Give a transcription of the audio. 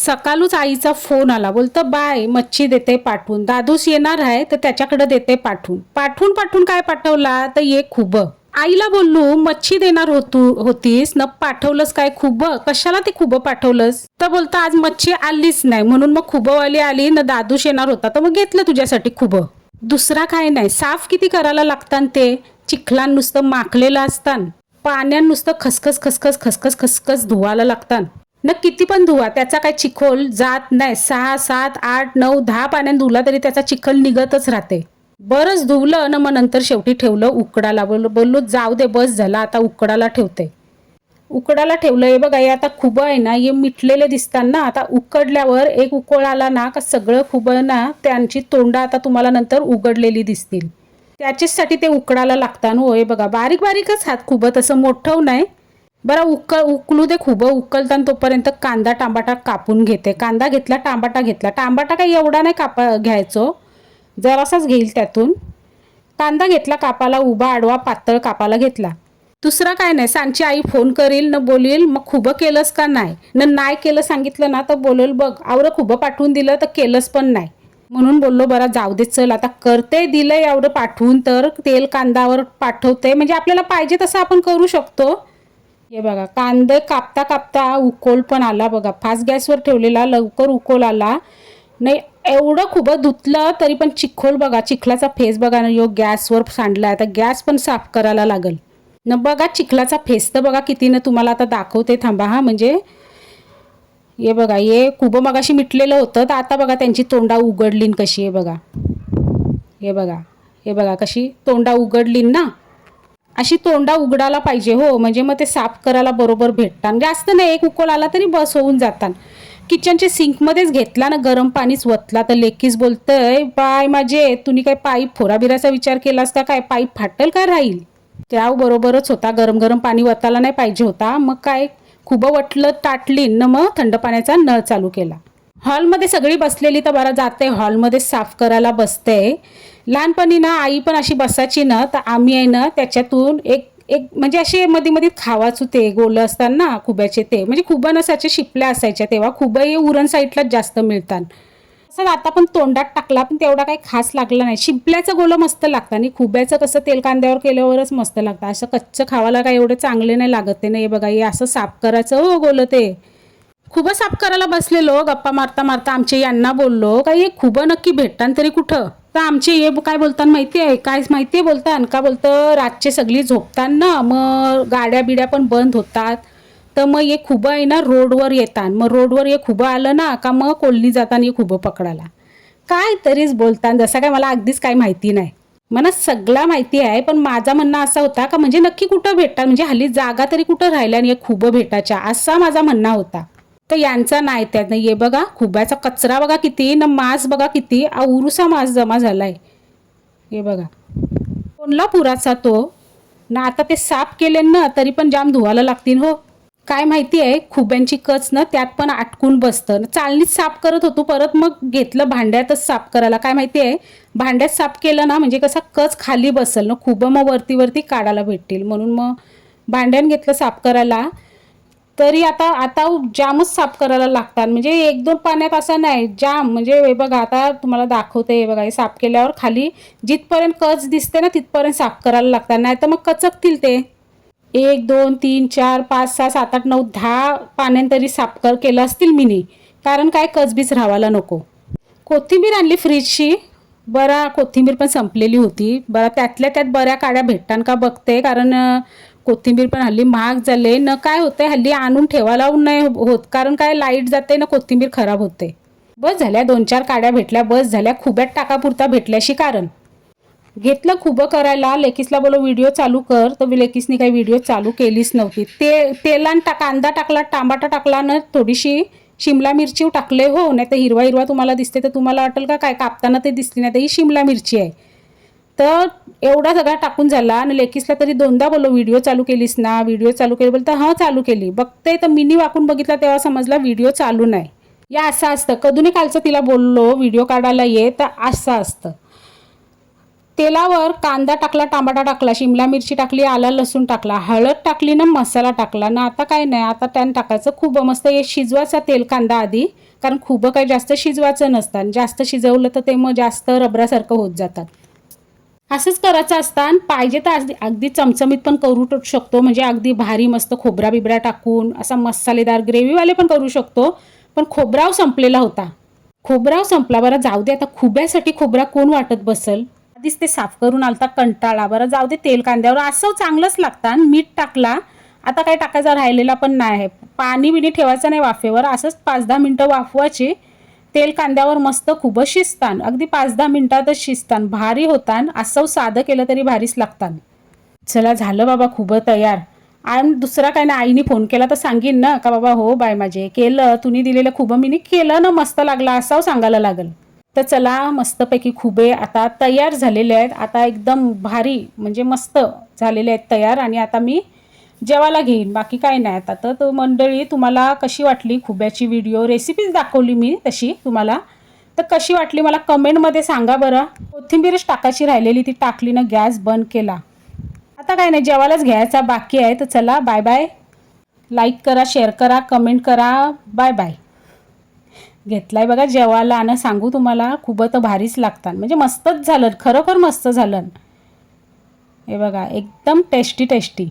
सकाळूच आईचा फोन आला, बोलतं बाय मच्छी देते पाठवून, दादूस येणार आहे तर त्याच्याकडे देते पाठवून. पाठवून पाठवून काय पाठवला तर ये खूब. आईला बोललो मच्छी देणार होतीस न पाठवलंस काय खूब, कशाला ते खूब पाठवलंस. तर बोलतं आज मच्छी आलीच नाही म्हणून मग खूबवाली आली न दादूश येणार होता तर मग घेतलं तुझ्यासाठी खूब. दुसरा काय नाही, साफ किती करायला लागतात ते. चिखलान नुसतं माखलेलं असतान, पाण्यात नुसतं खसखस खसखस खसखस खसखस धुवायला लागतात न. किती पण धुवा त्याचा काय चिखोल जात नाही. 6, 7, 8, 9, 10 पाण्यात धुला तरी त्याचा चिखल निघतच राहते. बरंच धुवलं ना मग नंतर शेवटी ठेवलं उकडाला. बोललो जाऊ दे बस झाला आता उकडाला ठेवते. उकडाला ठेवलं. हे बघा हे आता खूब आहे ना हे मिटलेले दिसतात ना. आता उकडल्यावर एक उकळ आला ना का सगळं खूब ना त्यांची तोंड आता तुम्हाला नंतर उघडलेली दिसतील. त्याच्यासाठी ते उकडाला लागतात. हो हे बघा बारीक बारीकच हात खूब, तसं मोठं नाही. बरं उकलू दे खूब. उकलताना तोपर्यंत कांदा टमाटा कापून घेते. कांदा घेतला, टमाटा घेतला. टमाटा काही एवढा नाही घ्यायचो, जरासाच घेईल त्यातून. कांदा घेतला कापाला, उभा आडवा पातळ कापाला घेतला. दुसरा काय नाही, सांची आई फोन करील न बोलील मग खूब केलंस का नाही. नाही केलं सांगितलं ना तर बोलेल बघ आवरं खूब पाठवून दिलं तर केलंच पण नाही. म्हणून बोललो बरं जाऊ दे चल आता करते, दिलं एवढं पाठवून तर तेल कांदावर पाठवते. म्हणजे आपल्याला पाहिजे तसं आपण करू शकतो. हे बघा कांदे कापता कापता उकोल पण आला बघा. फास्ट गॅसवर ठेवलेला, लवकर उकोल आला नाही. एवढं खूप धुतलं तरी पण चिखोल बघा, चिखलाचा फेस बघा ना यो गॅसवर सांडला. आता गॅस पण साफ करायला लागल न. बघा चिखलाचा फेस तर बघा किती न. तुम्हाला आता दाखवते थांबा. हा म्हणजे हे बघा हे खूप मगाशी मिटलेलं होतं तर आता बघा त्यांची तोंडा उघडलीन कशी. हे बघा हे बघा हे बघा कशी तोंडा उघडलीन ना. अशी तोंडा उघडायला पाहिजे हो, म्हणजे मग ते साफ करायला बरोबर भेटतात. जास्त नाही एक उकळ आला तरी बस होऊन जातात. किचनच्या सिंकमध्येच घेतला ना गरम पाणीच वतला तर लेकीच बोलतंय बाय माझे तुम्ही काय पाईप फोराबिराचा विचार केला असता काय, पाईप फाटल का राहील. त्या बरोबरच होता, गरम गरम पाणी वतायला नाही पाहिजे होता. मग काय खूप वटलं ताटली न मग थंड पाण्याचा नळ चालू केला. हॉलमध्ये सगळी बसलेली तर बरं जाते हॉलमध्ये साफ करायला बसते. लहानपणी ना आई पण अशी बसायची ना तर आम्ही आहे ना त्याच्यातून एक एक म्हणजे असे मध्ये मध्ये खावाचो ते गोल असतात ना खुब्याचे, ते म्हणजे खुबा नसायचे शिपल्या असायच्या तेव्हा. खुबा हे उरण साईडलाच जास्त मिळतात. असं आता पण तोंडात टाकला पण तेवढा काही खास लागला नाही. शिंपल्याचं गोलं मस्त लागतं आणि खुब्याचं कसं तेल कांद्यावर केल्यावरच मस्त लागतं. असं कच्चं खावाला काय एवढे चांगले नाही लागत ते. नाही बघा हे असं साफ करायचं हो गोलं ते. खूप साफ करायला बसलेलो, गप्पा मारता मारता आमचे यांना बोललो का हे खूप नक्की भेटतात तरी कुठं. तर आमचे हे काय बोलतात माहिती आहे, काय माहिती आहे बोलतात का, बोलतं रातचे सगळी झोपतात ना मग गाड्या बिड्या पण बंद होतात तर मग हे खूप आहे ना रोडवर येतात. मग रोडवर हे खूप आलं ना का मग कोल्ली जाताना हे खूप पकडायला. काय तरीच बोलतात, जसं काय मला अगदीच काही माहिती नाही. मला सगळं माहिती आहे पण माझा म्हणणं असा होता का म्हणजे नक्की कुठं भेटतात, म्हणजे हल्ली जागा तरी कुठं राहिल्या आणि हे खूप भेटायच्या असा माझा म्हणणं होता. तर यांचा नाही त्यात नाही. हे बघा खुब्याचा कचरा बघा किती न, मांस बघा किती औरुसा मांस जमा झालाय. हे बघा कोल्हापुराचा तो ना. आता ते साफ केले ना तरी पण जाम धुवायला लागतील हो. काय माहिती आहे खुब्यांची कच ना त्यात पण अटकून बसतं. चालणीच साफ करत होतो परत मग घेतलं भांड्यातच साफ करायला. काय माहिती आहे भांड्यात साफ केलं ना म्हणजे कसा कच खाली बसल ना, खुबं मग वरती वरती काढायला भेटतील म्हणून मग भांड्यान घेतलं साफ करायला. तरी आता जामच साफ करायला लागतात, म्हणजे 1-2 पाण्यात असं नाही जाम. म्हणजे हे बघा आता तुम्हाला दाखवते. हे बघा हे साफ केल्यावर खाली जिथपर्यंत कच दिसते ना तिथपर्यंत साफ करायला लागतात, नाही तर मग कचकतील ते. 1 2 3 4 5 6 7 8 9 10 पाण्यात तरी साफ केलं असतील मिनी, कारण काय कचबीच राहायला नको. कोथिंबीर आणली फ्रीजची. बरा कोथिंबीर पण संपलेली होती. बरं त्यातल्या त्यात बऱ्या काड्या भेटतात का बघते, कारण कोथिंबीर पण हल्ली महाग झाले न. काय होते हल्ली आणून ठेवायला नाही होत, कारण काय लाईट जाते ना कोथिंबीर खराब होते. बस झाल्या 2-4 काड्या भेटल्या, बस झाल्या. खुब्यात टाकापुरता भेटल्याशी कारण घेतलं खुबं करायला. लेकीसला बोलो व्हिडिओ चालू कर तर लेकीसनी काही व्हिडिओ चालू केलीच नव्हती. तेलान कांदा टाकला, टमाटा टाकला न, थोडीशी शिमला मिरची टाकले हो. नाही तर हिरवा हिरवा तुम्हाला दिसते तर तुम्हाला वाटेल का काय कापताना ते दिसली नाही तर ही शिमला मिरची आहे. तर एवढा सगळा टाकून झाला आणि लेकीसला तरी 2दा बोलो व्हिडिओ चालू केलीस ना, व्हिडिओ चालू केली. बोलतं हां चालू केली. बघते तर मिनी वाकून बघितला तेव्हा समजला व्हिडिओ चालू नाही. या असं असतं. कधून कालचं तिला बोललो व्हिडिओ काढायला ये तर असं असतं. तेलावर कांदा टाकला, टमाटा टाकला, शिमला मिरची टाकली, आला लसूण टाकला, हळद टाकली ना, मसाला टाकला ना. आता काय नाही, आता त्यानं टाकायचं खूप मस्त हे शिजवायचा तेल कांदा आधी, कारण खूप काही जास्त शिजवायचं नसतं. जास्त शिजवलं तर ते मग जास्त रबरासारखं होत जातात. असंच करायचं असतं. पाहिजे तर अगदी चमचमीत पण करू शकतो, म्हणजे अगदी भारी मस्त खोबरा बिबरा टाकून असा मसालेदार ग्रेव्हीवाले पण करू शकतो. पण खोबराव संपलेला होता. खोबराव संपला. बरं जाऊ दे, आता खुब्यासाठी खोबरा कोण वाटत बसल. आधीच ते साफ करून आलता कंटाळा. बरं जाऊ दे, तेल कांद्यावर असं चांगलंच लागतं. मीठ टाकला. आता काय टाकायचा राहिलेला पण नाही आहे. पाणी बिणी ठेवायचं नाही वाफेवर, असंच 5-10 मिनटं वाफवायची. तेल कांद्यावर मस्त खूपच शिजतान, अगदी 5-10 मिनटातच शिजतान, भारी होतान. असं साधं केलं तरी भारीच लागतान. चला झालं बाबा खूप तयार. आणि दुसरा काय ना, आईने फोन केला तर सांगीन ना का बाबा हो बाय माझे केलं, तुम्ही दिलेलं खूप मी केलं ना, मस्त लागला असं सांगायला लागेल. तर चला मस्तपैकी खुबे आता तयार झालेले आहेत. आता एकदम भारी म्हणजे मस्त झालेले आहेत तयार. आणि आता मी जेवायला घेईन, बाकी काय नाही. आता तर मंडळी, तुम्हाला कशी वाटली खुब्याची व्हिडिओ, रेसिपीज दाखवली मी तशी तुम्हाला, तर कशी वाटली मला कमेंटमध्ये सांगा बरं. कोथिंबीरच टाकायची राहिलेली, ती टाकली ना, गॅस बंद केला. आता काय नाही, जेवायलाच घ्यायचा बाकी आहे. तर चला बाय बाय. लाईक करा, शेअर करा, कमेंट करा. Bye bye. घेतलाय बघा जेवायला. आणि सांगू तुम्हाला खूप तर भारीच लागतात, म्हणजे मस्तच झालं, खरोखर मस्त झालं. हे बघा एकदम टेस्टी टेस्टी.